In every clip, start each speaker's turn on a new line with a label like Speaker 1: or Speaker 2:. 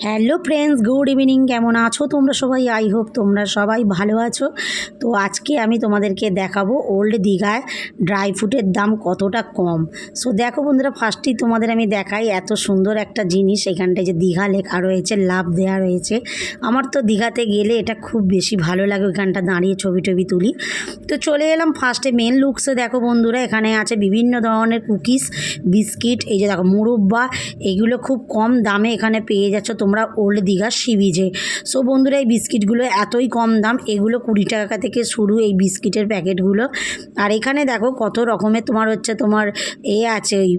Speaker 1: Hello friends, good evening. কেমন আছো তোমরা সবাই? আই হোপ তোমরা সবাই ভালো আছো। তো আজকে আমি তোমাদেরকে দেখাবো ওল্ড দীঘায় ড্রাই ফ্রুটের দাম কতটা কম। সো দেখো বন্ধুরা, ফার্স্টেই তোমাদের আমি দেখাই এত সুন্দর একটা জিনিস। এখানটায় যে দীঘা লেখা রয়েছে, লাভ দেওয়া রয়েছে। আমার তো দীঘাতে গেলে এটা খুব বেশি ভালো লাগে, ওইখানটা দাঁড়িয়ে ছবি টবি তুলি। তো চলে এলাম ফার্স্টে মেন লুকসে। দেখো বন্ধুরা, এখানে আছে বিভিন্ন ধরনের কুকিজ, বিস্কিট। এই যে দেখো মুরব্বা, এগুলো খুব কম দামে এখানে পেয়ে যাচ্ছ তোমরা ওল্ড দীঘা সি বিচে। সো বন্ধুরা, এই বিস্কিটগুলো এতই কম দাম, এগুলো 20 টাকা থেকে শুরু এই বিস্কিটের প্যাকেটগুলো। আর এখানে দেখো কত রকমের তোমার হচ্ছে তোমার আছে, ওই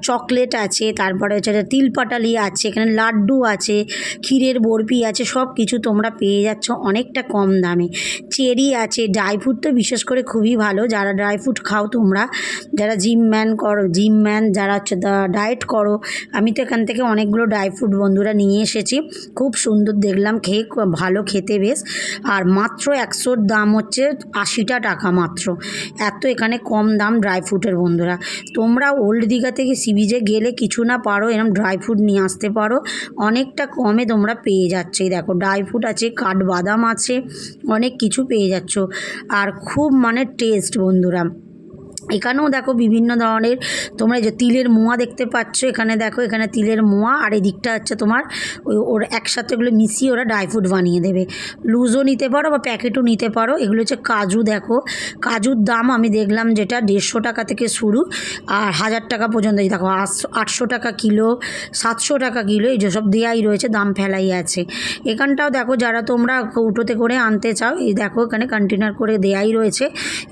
Speaker 1: চকলেট আছে, তারপরে হচ্ছে তিলপাটালি আছে, এখানে লাড্ডু আছে, ক্ষীরের বরফি আছে, সব কিছু তোমরা পেয়ে যাচ্ছ অনেকটা কম দামে। চেরি আছে, ড্রাই ফ্রুট তো বিশেষ করে খুবই ভালো। যারা ড্রাই ফ্রুট খাও তোমরা, যারা জিম ম্যান যারা হচ্ছে ডায়েট করো, আমি তো এখান থেকে অনেকগুলো ড্রাই ফ্রুট বন্ধুরা নিয়ে এসেছি। খুব সুন্দর দেখলাম, খেয়ে ভালো খেতে বেশ। আর মাত্র 100-র দাম হচ্ছে 80 টাকা মাত্র। এত এখানে কম দাম ড্রাই ফ্রুটের বন্ধুরা। তোমরা ওল্ড দীঘা থেকে সি বিচে গেলে কিছু না পারো এরকম ড্রাই ফ্রুট নিয়ে আসতে পারো, অনেকটা কমে তোমরা পেয়ে যাচ্ছে। দেখো ড্রাই ফ্রুট আছে, কাঠবাদাম আছে, অনেক কিছু পেয়ে যাচ্ছ। আর খুব মানে টেস্ট বন্ধুরা। এখানেও দেখো বিভিন্ন ধরনের তোমরা যে তিলের মোয়া দেখতে পাচ্ছ, এখানে দেখো, এখানে তিলের মোয়া, আর এই দিকটা হচ্ছে তোমার ওর একসাথে এগুলো মিশিয়ে ওরা ড্রাই ফ্রুট বানিয়ে দেবে। লুজও নিতে পারো বা প্যাকেটও নিতে পারো। এগুলো হচ্ছে কাজু। দেখো কাজুর দাম আমি দেখলাম যেটা 150 টাকা থেকে শুরু আর 1000 টাকা পর্যন্ত। দেখো 800 টাকা কিলো, 700 টাকা কিলো, এই যেসব দেয়াই রয়েছে, দাম ফেলাই আছে। এখানটাও দেখো যারা তোমরা কৌটোতে করে আনতে চাও, এই দেখো এখানে কন্টেনার করে দেয়াই রয়েছে,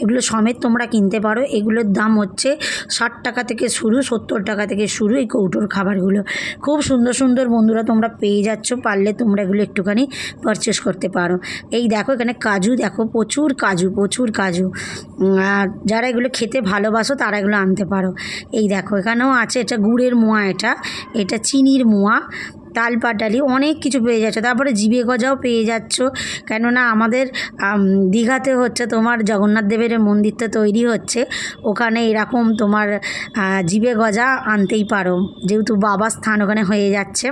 Speaker 1: এগুলো সমেত তোমরা কিনতে পারো। এগুলোর দাম হচ্ছে 60 টাকা থেকে শুরু, 70 টাকা থেকে শুরু এই কৌটোর খাবারগুলো। খুব সুন্দর সুন্দর বন্ধুরা তোমরা পেয়ে যাচ্ছ, পারলে তোমরা এগুলো একটুখানি পারচেস করতে পারো। এই দেখো এখানে কাজু, দেখো প্রচুর কাজু, প্রচুর কাজু। যারা এগুলো খেতে ভালোবাসো তারা এগুলো আনতে পারো। এই দেখো এখানেও আছে, এটা গুড়ের মোয়া, এটা চিনির মোয়া, তালপাটালি, অনেক কিছু পেয়ে যাচ্ছ। তারপরে জিভে গজাও পেয়ে যাচ্ছ, কেননা আমাদের দীঘাতে হচ্ছে তোমার জগন্নাথ দেবের মন্দিরটা তৈরি হচ্ছে, ওখানে এরকম তোমার জিভে গজা আনতেই পারো, যেহেতু বাবার স্থান ওখানে হয়ে যাচ্ছে।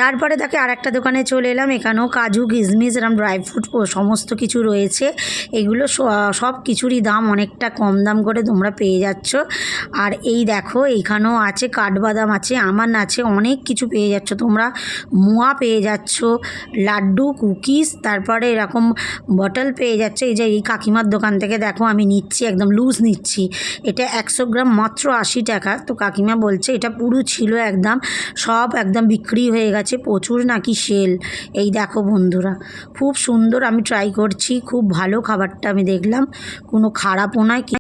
Speaker 1: তারপরে তাকে আরেকটা দোকানে চলে এলাম, এখানেও কাজু, কিশমিশ, এরকম ড্রাই ফ্রুট সমস্ত কিছু রয়েছে। এগুলো সব কিছুরই দাম অনেকটা কম দাম করে তোমরা পেয়ে যাচ্ছ। আর এই দেখো এইখানেও আছে কাঠবাদাম আছে, আমান আছে, অনেক কিছু পেয়ে যাচ্ছ তোমরা। মোয়া পেয়ে যাচ্ছ, লাড্ডু, কুকিজ, তারপরে এরকম বটল পেয়ে যাচ্ছে। এই যে এই কাকিমার দোকান থেকে দেখো আমি নিচ্ছি, একদম লুজ নিচ্ছি। এটা 100 গ্রাম মাত্র 80 টাকা। তো কাকিমা বলছে এটা পুরো ছিল একদম, সব একদম বিক্রি হয়ে গেছে, প্রচুর নাকি সেল। এই দেখো বন্ধুরা, খুব সুন্দর, আমি ট্রাই করছি, খুব ভালো খাবারটা আমি দেখলাম, কোনো খারাপও নয়।